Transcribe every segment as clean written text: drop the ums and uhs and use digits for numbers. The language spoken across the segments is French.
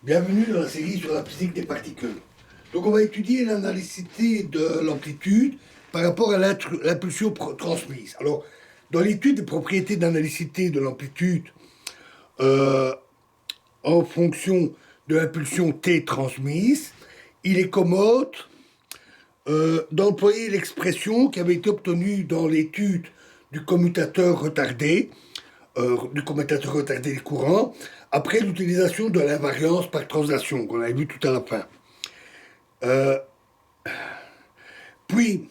Bienvenue dans la série sur la physique des particules. Donc on va étudier l'analyticité de l'amplitude par rapport à l'impulsion transmise. Alors, dans l'étude des propriétés d'analyticité de l'amplitude en fonction de l'impulsion T transmise, il est commode d'employer l'expression qui avait été obtenue dans l'étude du commutateur retardé, des courants, après l'utilisation de l'invariance par translation, qu'on avait vu tout à la fin. Puis,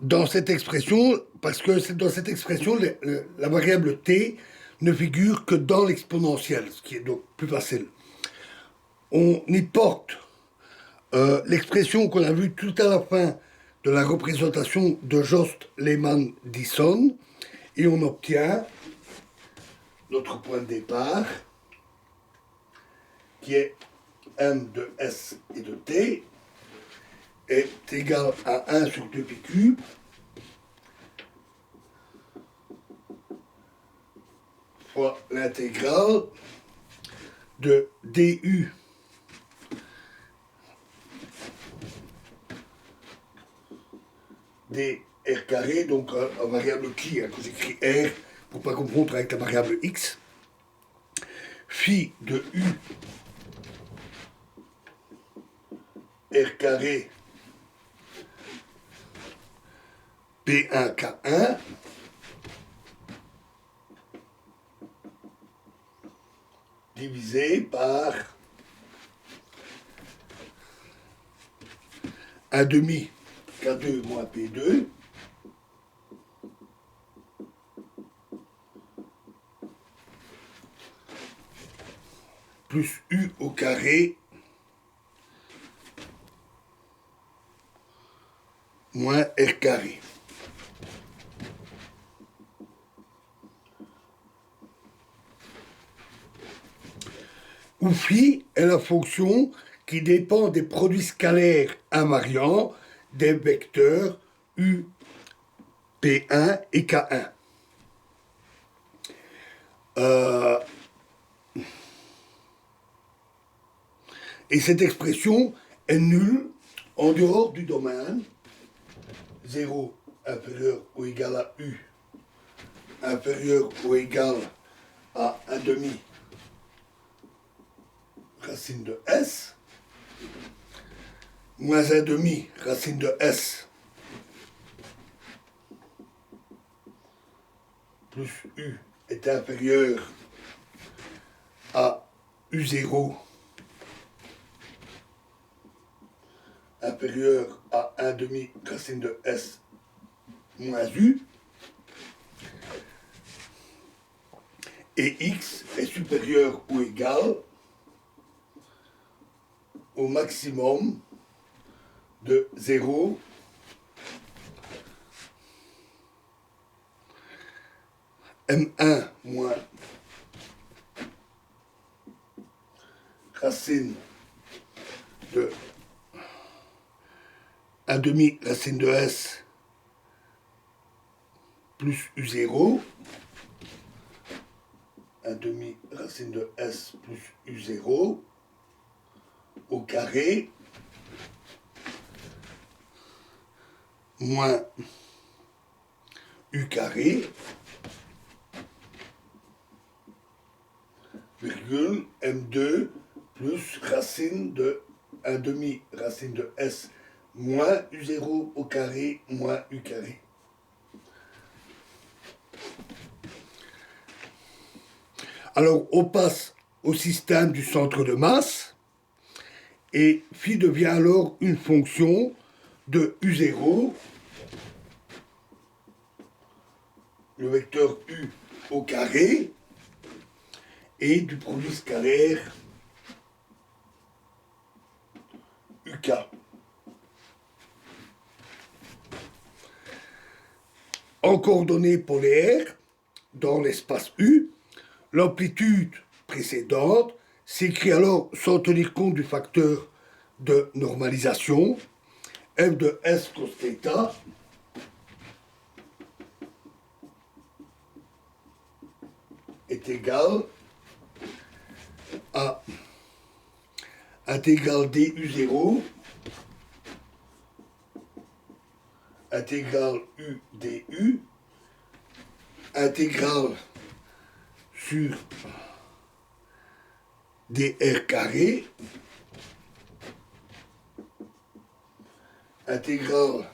dans cette expression, parce que dans cette expression, la variable t ne figure que dans l'exponentielle, ce qui est donc plus facile. On y porte l'expression qu'on a vue tout à la fin de la représentation de Jost-Lehmann-Dyson, et on obtient notre point de départ, qui est m de s et de t, est égal à 1 sur 2pi cube fois l'intégrale de du dr carré, donc en variable qui, que j'écris r pour ne pas confondre avec la variable x, phi de u r carré P1K1 divisé par 1 demi K2 moins P2 plus U au carré moins R carré. Où phi est la fonction qui dépend des produits scalaires invariants des vecteurs U, P1 et K1. Et cette expression est nulle en dehors du domaine 0 inférieur ou égal à U inférieur ou égal à 1 demi racine de S moins 1 demi racine de S plus U est inférieur à U0 inférieur à 1 demi racine de S moins U, et X est supérieur ou égal au maximum de 0 M1 moins racine de 1 demi racine de S plus U0, 1 demi racine de S plus U0 au carré moins U carré virgule M2 plus racine de 1 demi racine de S moins U0 au carré moins U carré. Alors, on passe au système du centre de masse, et phi devient alors une fonction de U0, le vecteur U au carré, et du produit scalaire UK. En coordonnées polaires, dans l'espace U, l'amplitude précédente s'écrit alors sans tenir compte du facteur de normalisation, f de s cos θ est égal A intégrale du0 intégrale u du intégrale sur dr carré intégrale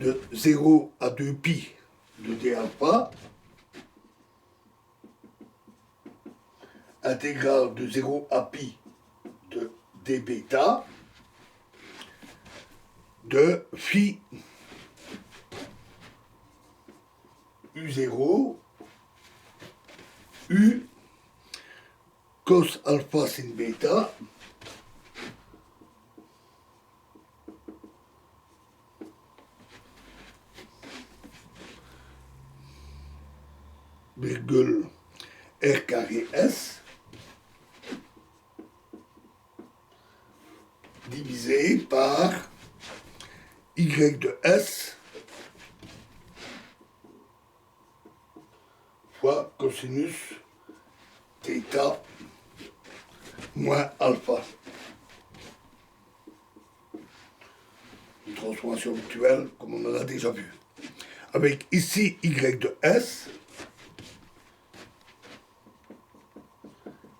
de 0 à 2pi de d alpha intégrale de 0 à pi de d bêta de phi u0 u cos alpha sin bêta virgule r carré s divisé par y de s fois cosinus θ moins alpha. Une transformation virtuelle comme on en a déjà vu. Avec ici y de s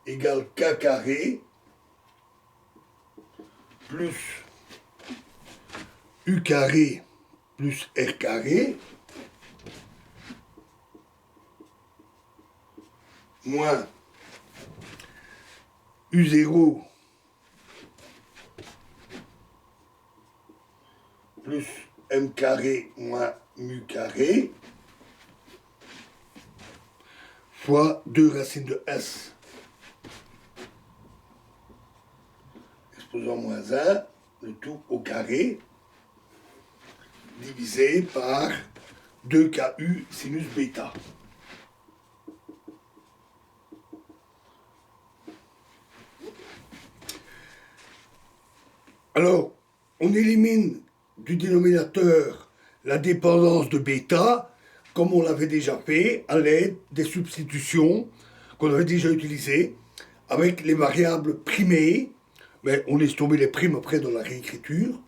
égale k carré plus u carré plus r carré moins u0 plus m carré moins mu carré fois 2 racines de s exposant moins 1, le tout au carré, divisé par 2ku sinus bêta. Alors, on élimine du dénominateur la dépendance de bêta, comme on l'avait déjà fait, à l'aide des substitutions qu'on avait déjà utilisées, avec les variables primées, mais on laisse tomber les primes après dans la réécriture,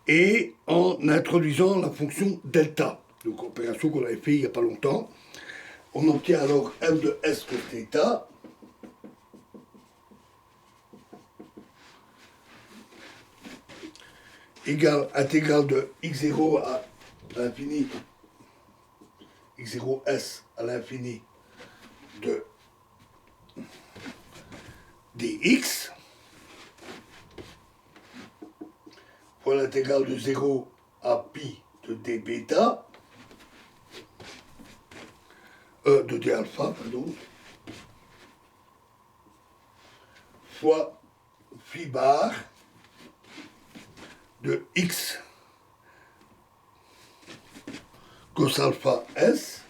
et en introduisant la fonction delta, donc opération qu'on avait fait il n'y a pas longtemps. On obtient alors m de s cos θ égale intégrale de x0 à l'infini, x0s à l'infini de dx fois l'intégrale de 0 à pi de d bêta, de d alpha, pardon, fois phi bar de x cos alpha s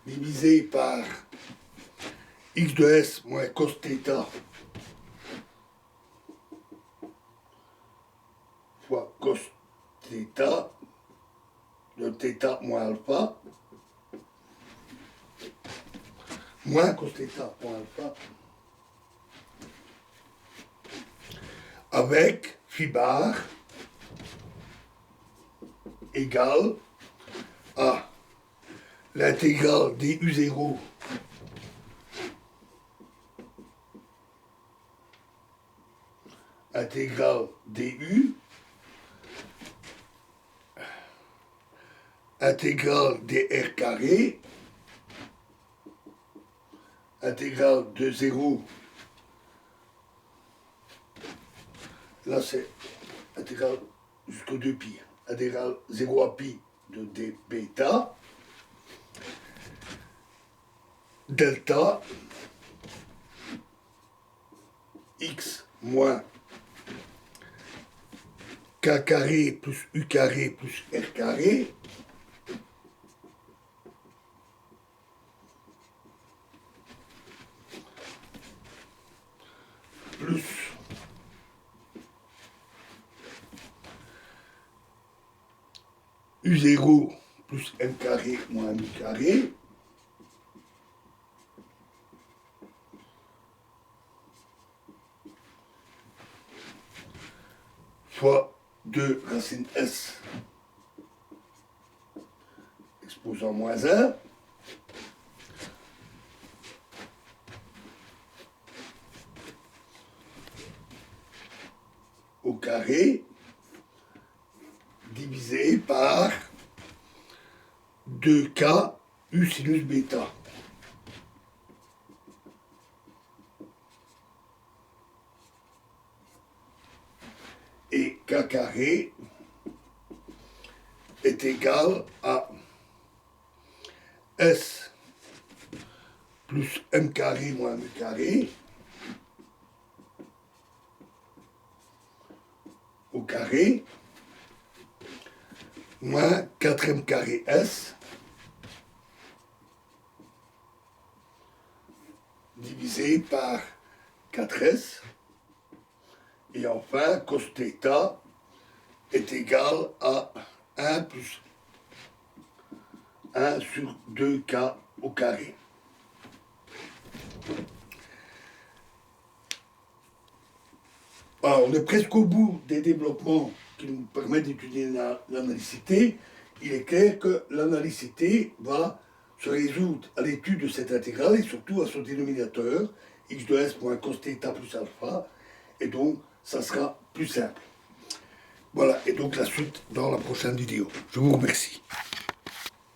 divisé par x de s moins cos θ fois cos θ de θ moins alpha moins cos θ moins alpha avec phi bar égale à l'intégrale du0 intégrale du intégrale dr carré intégrale de 0, là c'est intégrale jusqu'au 2pi, intégrale 0 à pi de d bêta delta x moins k carré plus u carré plus r carré plus u0 plus m carré moins mu carré fois 2 racine s exposant moins 1 au carré divisé par 2k u sinus bêta. Et k carré est égal à s plus m carré moins m carré au carré moins 4m carré s divisé par 4s. Et enfin, cos θ est égal à 1 plus 1 sur 2k au carré. Alors, on est presque au bout des développements qui nous permettent d'étudier l'analycité. Il est clair que l'analycité va se résoudre à l'étude de cette intégrale et surtout à son dénominateur, x de s moins cos θ plus alpha, et donc ça sera plus simple. Voilà, et donc la suite dans la prochaine vidéo. Je vous remercie.